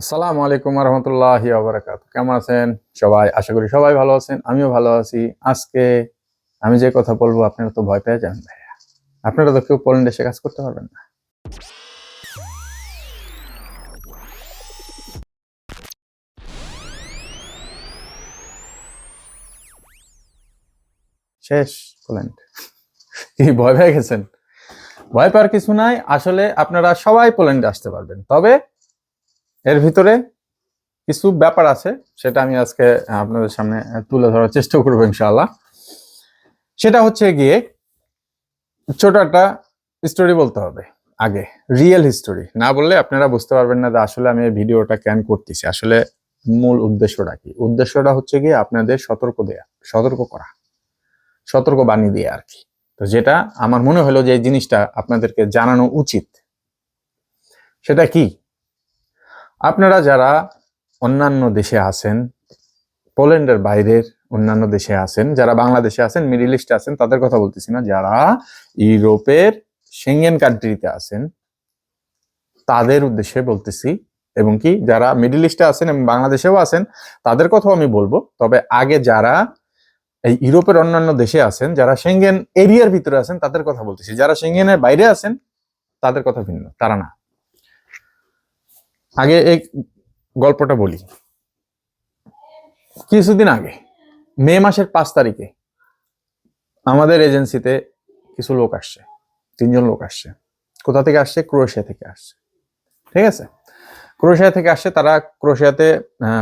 আসসালামু আলাইকুম রহমতুল্লাহি ওয়া বারাকাতুহু। কেমন আছেন সবাই? আশা করি সবাই ভালো আছেন, আমিও ভালো আছি। আজকে আমি যে কথা বলবো আপনারা তো ভয় পেয়ে যান ভাইয়া। আপনারা তো কেউ পোল্যান্ড এসে কাজ করতে পারবেন না। শেষ পোল্যান্ড। কি ভয় পেয়ে গেছেন? ভয় পাওয়ার কিছু নাই, আসলে আপনারা সবাই পোল্যান্ডে আসতে পারবেন, তবে এর ভিতরে কিছু ব্যাপার আছে, সেটা আমি আজকে আপনাদের সামনে তুলে ধরার চেষ্টা করবো ইনশাআল্লাহ। সেটা হচ্ছে গিয়ে ছোট একটা স্টোরি বলতে হবে আগে, রিয়েল হিস্টোরি না বললে আপনারা বুঝতে পারবেন না যে আসলে আমি এই ভিডিওটা কেন করতেছি। আসলে মূল উদ্দেশ্যটা কি? উদ্দেশ্যটা হচ্ছে গিয়ে আপনাদের সতর্ক দেয়া, সতর্ক করা, সতর্ক বাণী দিয়ে আর কি। তো যেটা আমার মনে হলো যে এই জিনিসটা আপনাদেরকে জানানো উচিত, সেটা কি? আপনারা যারা অন্যান্য দেশে আছেন, পোল্যান্ডের বাইরের অন্যান্য দেশে আছেন, যারা বাংলাদেশে আছেন, মিডল ইস্টে আছেন, তাদের কথা বলতেছি না, যারা ইউরোপের সেঙ্গেন কান্ট্রিতে আছেন তাদের উদ্দেশ্যে বলতেছি, এবং কি যারা মিডল ইস্টে আছেন এবং বাংলাদেশেও আছেন তাদের কথাও আমি বলবো। তবে আগে যারা এই ইউরোপের অন্যান্য দেশে আছেন, যারা সেঙ্গেন এরিয়ার ভিতরে আছেন তাদের কথা বলতেছি। যারা সেঙ্গেনের বাইরে আছেন তাদের কথা ভিন্ন, তারা না। আগে এই গল্পটা বলি। কিছুদিন আগে মে মাসের 5 তারিখে আমাদের এজেন্সিতে কিছু লোক আসছে, 3জন লোক আসছে। কোথা থেকে আসছে? ক্রোয়েশিয়া থেকে আসছে। ঠিক আছে, ক্রোয়েশিয়া থেকে আসছে। তারা ক্রোয়েশিয়াতে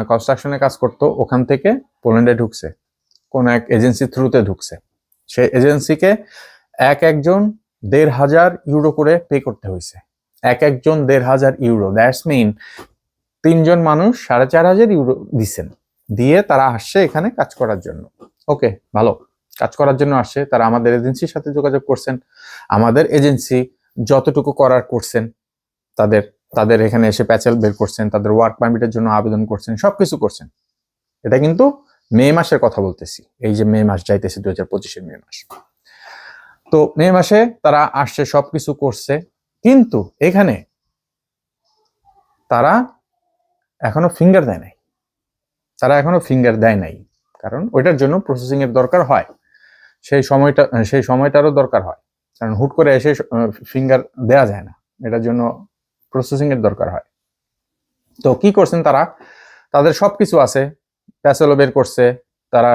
কনস্ট্রাকশনে কাজ করতো, ওখান থেকে পোল্যান্ডে ঢুকছে, কোন এক এজেন্সি থ্রুতে ঢুকছে। সেই এজেন্সিকে একজন 1,500 ইউরো করে পে করতে হয়েছে। একজন 1,500 ইউরো, দ্যাটস মিন 3জন মানুষ 4,500 ইউরো দিচ্ছেন, দিয়ে তারা আসছে এখানে কাজ করার জন্য। ওকে, ভালো, কাজ করার জন্য আসছে। তারা আমাদের এজেন্সির সাথে যোগাযোগ করছেন, আমাদের এজেন্সি যতটুকু করার করছেন, তাদের তাদের এখানে এসে প্যাচেল বের করছেন, তাদের ওয়ার্ক পারমিটের জন্য আবেদন করছেন, সবকিছু করছেন। এটা কিন্তু মে মাসের কথা বলতেছি, এই যে মে মাস যাইতেছে 2025-এর মে মাস। তো মে মাসে তারা আসছে, সবকিছু করছে, কিন্তু এখানে তারা এখনো ফিঙ্গার দেয় নাই। কারণ ওইটার জন্য প্রসেসিং এর দরকার হয়, সেই সময়টারও দরকার হয়। কারণ হুট করে এসে ফিঙ্গার দেয়া যায় না, এটার জন্য প্রসেসিং এর দরকার হয়। তো কি করছেন তারা? তাদের সবকিছু আছে, প্যাসেলও বের করছে, তারা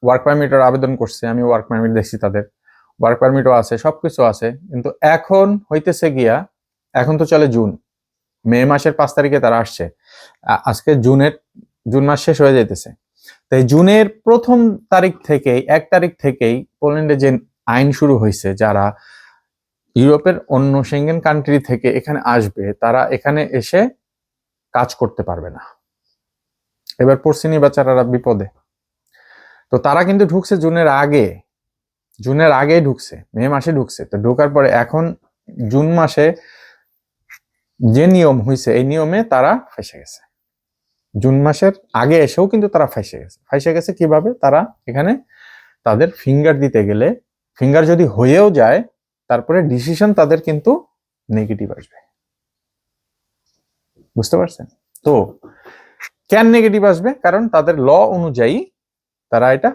ওয়ার্ক পারমিটের আবেদন করছে, আমি ওয়ার্ক পারমিট দেখছি, তাদের ওয়ার্ক পারমিটও আছে, সবকিছু আছে। কিন্তু এখন হইতেছে গিয়া, এখন তো চলে জুন, মে মাসের 5 তারিখে তারা আসছে, আজকে জুন মাস শেষ হয়ে যাইতেছে। তাই জুনের 1 তারিখ থেকেই, 1 তারিখ থেকেই পোল্যান্ডে যে আইন শুরু হয়েছে, যারা ইউরোপের অন্য সেঙ্গেন কান্ট্রি থেকে এখানে আসবে তারা এখানে এসে কাজ করতে পারবে না। এবার পড়ছিনি বেচারারা বিপদে। তো তারা কিন্তু ঢুকছে জুনের আগেই ঢুকছে, মে মাসে ঢুকছে। তো ঢোকার পরে এখন জুন মাসে যে নিয়ম হয়েছে, এই নিয়মে তারা ফেসে গেছে। জুন মাসের আগে এসেও কিন্তু তারা ফাইসে গেছে। কিভাবে? তারা এখানে তাদের ফিঙ্গার দিতে গেলে, ফিঙ্গার যদি হয়েও যায়, তারপরে ডিসিশন তাদের কিন্তু নেগেটিভ আসবে। বুঝতে পারছেন তো? কেন নেগেটিভ আসবে? কারণ তাদের ল অনুযায়ী তারা এটা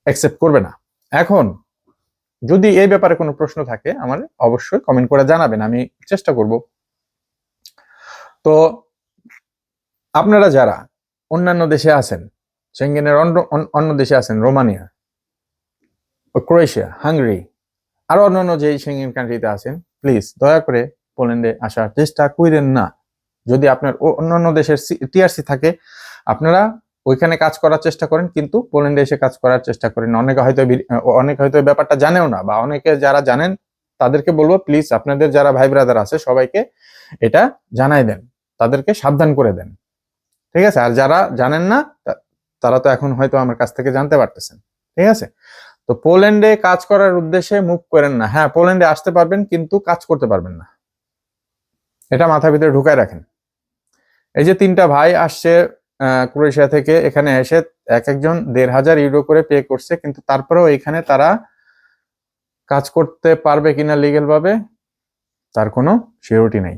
অ্যাকসেপ্ট করবে না। এখন যদি এই ব্যাপারে কোনো প্রশ্ন থাকে আমার অবশ্যই কমেন্ট করে জানাবেন, আমি চেষ্টা করব। তো আপনারা যারা অন্যান্য দেশে আছেন, সেঙ্গেনের অন্য দেশে আছেন, রোমানিয়া, ক্রোয়েশিয়া, হাঙ্গেরি, আরো অন্যান্য যে সেঙ্গেন কান্ট্রিতে আছেন, প্লিজ দয়া করে পোল্যান্ডে আসার চেষ্টা করেন না। যদি আপনার অন্যান্য দেশের টিআরসি থাকে, আপনারা ওইখানে কাজ করার চেষ্টা করেন, কিন্তু পোল্যান্ডে এসে কাজ করার চেষ্টা করেন। অনেকে হয়তো ব্যাপারটা জানেও না, বা অনেকে যারা জানেন তাদেরকে বলবো, প্লিজ আপনাদের যারা ভাই ব্রাদার আছে সবাইকে এটা জানাই দেন, তাদেরকে সাবধান করে দেন। ঠিক আছে? আর যারা জানেন না তারা তো এখন হয়তো আমার কাছ থেকে জানতে পারতেছেন। ঠিক আছে? তো পোল্যান্ডে কাজ করার উদ্দেশ্যে মুভ করেন না। হ্যাঁ, পোল্যান্ডে আসতে পারবেন কিন্তু কাজ করতে পারবেন না, এটা মাথার ভিতরে ঢুকায় রাখেন। এই যে 3টা ভাই আসছে ক্রোয়েশিয়া থেকে, এখানে এসে একজন 1,500 ইউরো করে পে করছে, কিন্তু তারপরেও এখানে তারা কাজ করতে পারবে কিনা লিগেল ভাবে তার কোনো সিউরিটি নেই।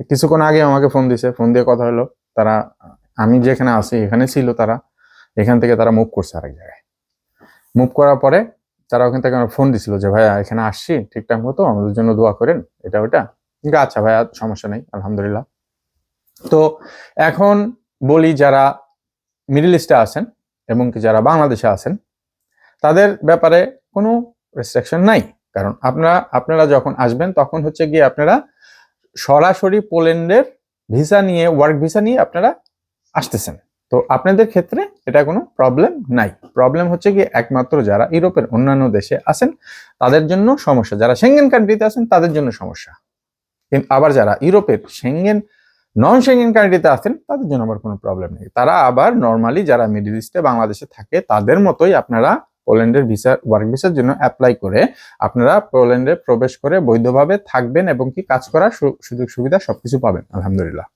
কিছুক্ষণ আগে আমাকে ফোন দিছে, ফোন দিয়ে কথা হলো, তারা আমি যেখানে আছি এখানে ছিল, তারা এখান থেকে তারা মুভ করছে আরেক জায়গায়। মুভ করার পরে তারা ওখান থেকে আমার ফোন দিছিল যে ভাইয়া এখানে আসছি ঠিকঠাক মতো, আমাদের জন্য দোয়া করেন, এটা ওটা। আচ্ছা ভাইয়া, সমস্যা নেই, আলহামদুলিল্লাহ। তো এখন বলি, যারা মিডল ইস্টে আছেন এবং কি যারা বাংলাদেশে আছেন, তাদের ব্যাপারে কোনো রেস্ট্রিকশন নাই। কারণ আপনারা যখন আসবেন তখন হচ্ছে গিয়ে আপনারা সরাসরি পোল্যান্ডের ভিসা নিয়ে, ওয়ার্ক ভিসা নিয়ে আপনারা আসতেছেন। তো আপনাদের ক্ষেত্রে এটা কোনো প্রবলেম নাই। প্রবলেম হচ্ছে কি একমাত্র যারা ইউরোপের অন্যান্য দেশে আছেন তাদের জন্য সমস্যা, যারা সেঙ্গেন কান্ট্রিতে আছেন তাদের জন্য সমস্যা। কিন্তু আবার যারা ইউরোপের নন সেঙ্গেন কান্ট্রিতে আছেন তাদের জন্য আবার কোনো প্রবলেম নেই। তারা আবার নর্মালি যারা মিডল ইস্টে বাংলাদেশে থাকে তাদের মতোই আপনারা পোল্যান্ডের ভিসা, ওয়ার্ক ভিসার জন্য অ্যাপ্লাই করে আপনারা পোল্যান্ডে প্রবেশ করে বৈধভাবে থাকবেন এবং কি কাজ করার সুযোগ সুবিধা সবকিছু পাবেন, আলহামদুলিল্লাহ।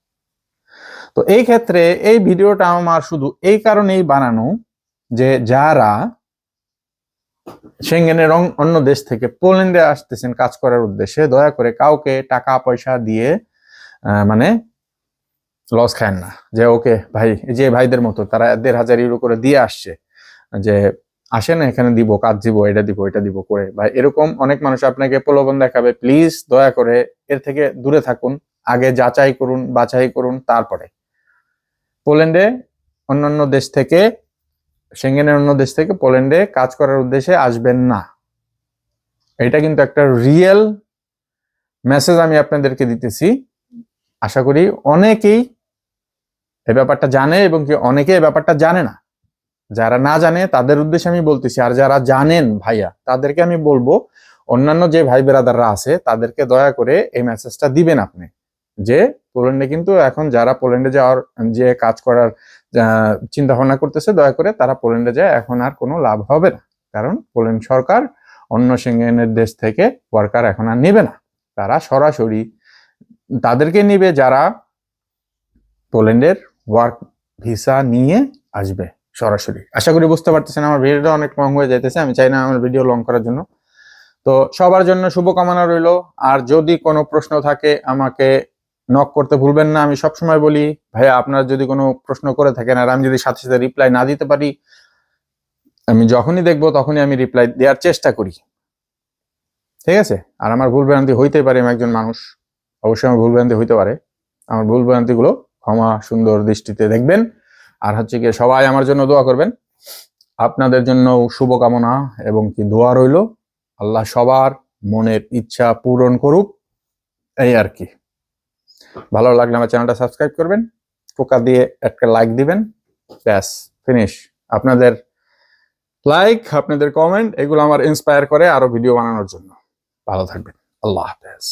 তো এই ক্ষেত্রে এই ভিডিওটা আমার শুধু এই কারণেই বানানো যে যারা সেঙ্গেনের অন্য দেশ থেকে পোল্যান্ডে আসতেছেন কাজ করার উদ্দেশ্যে, দয়া করে কাউকে টাকা পয়সা দিয়ে মানে লস খান না। যে ওকে ভাই, যে ভাইদের মতো তারা 1,500 ইউরো করে দিয়ে আসছে, যে আসেন এখানে দিব, কাজ দিব, এটা দিব, এটা দিব করে, ভাই এরকম অনেক মানুষ আপনাকে প্রলোভন দেখাবে। প্লিজ দয়া করে এর থেকে দূরে থাকুন। আগে যাচাই করুন, বাছাই করুন, তারপরে পোল্যান্ডে অন্যান্য দেশ থেকে, সেঙ্গেনের অন্য দেশ থেকে পোল্যান্ডে কাজ করার উদ্দেশ্যে আসবেন না। এটা কিন্তু একটা রিয়েল মেসেজ আমি আপনাদেরকে দিতেছি। আশা করি অনেকেই এই ব্যাপারটা জানে এবং কি অনেকে এই ব্যাপারটা জানে না। যারা না জানে তাদের উদ্দেশ্যে আমি বলতেছি, আর যারা জানেন ভাইয়া তাদেরকে আমি বলবো, অন্যান্য যে ভাই বেরাদাররা আছে তাদেরকে দয়া করে এই মেসেজটা দিবেন আপনি, যে পোল্যান্ডে কিন্তু এখন যারা পোল্যান্ডে যাওয়ার, যে কাজ করার চিন্তা ভাবনা করতেছে, দয়া করে তারা পোল্যান্ডে যায়, এখন আর কোনো লাভ হবে না। কারণ পোল্যান্ড সরকার অন্য সেঙ্গেনের দেশ থেকে ওয়ার্কার এখন আর নেবে না। তারা সরাসরি তাদেরকে নিবে যারা পোল্যান্ডের ওয়ার্ক ভিসা নিয়ে আসবে সরাসরি। আশা করি বুঝতে পারতেছেন। আমার ভিডিওটা অনেক লং হয়ে যাইতেছে, আমি চাই না আমার ভিডিও লং করার জন্য। তো সবার জন্য শুভকামনা রইল। আর যদি কোনো প্রশ্ন থাকে আমাকে নক করতে ভুলবেন না। আমি সবসময় বলি ভাইয়া, আপনারা যদি কোনো প্রশ্ন করে থাকেন আর আমি যদি সাথে সাথে রিপ্লাই না দিতে পারি, আমি যখনই দেখবো তখনই আমি রিপ্লাই দেওয়ার চেষ্টা করি, ঠিক আছে? আর আমার ভুল ভ্রান্তি হইতে পারে, আমি একজন মানুষ, অবশ্যই আমার ভুল ভ্রান্তি হইতে পারে। আমার ভুল ভ্রান্তিগুলো ক্ষমা সুন্দর দৃষ্টিতে দেখবেন। আর হচ্ছে কি সবাই আমার জন্য দোয়া করবেন। আপনাদের জন্য শুভকামনা এবং কি দোয়া রইল। আল্লাহ সবার মনের ইচ্ছা পূরণ করুক, এই আর কি। ভালো লাগলে আমার চ্যানেলটা সাবস্ক্রাইব করবেন, টোকা দিয়ে একটা লাইক দিবেন, ব্যাস ফিনিশ। আপনাদের লাইক, আপনাদের কমেন্ট, এগুলো আমার ইন্সপায়ার করে আরো ভিডিও বানানোর জন্য। ভালো থাকবেন, আল্লাহ হাফেজ।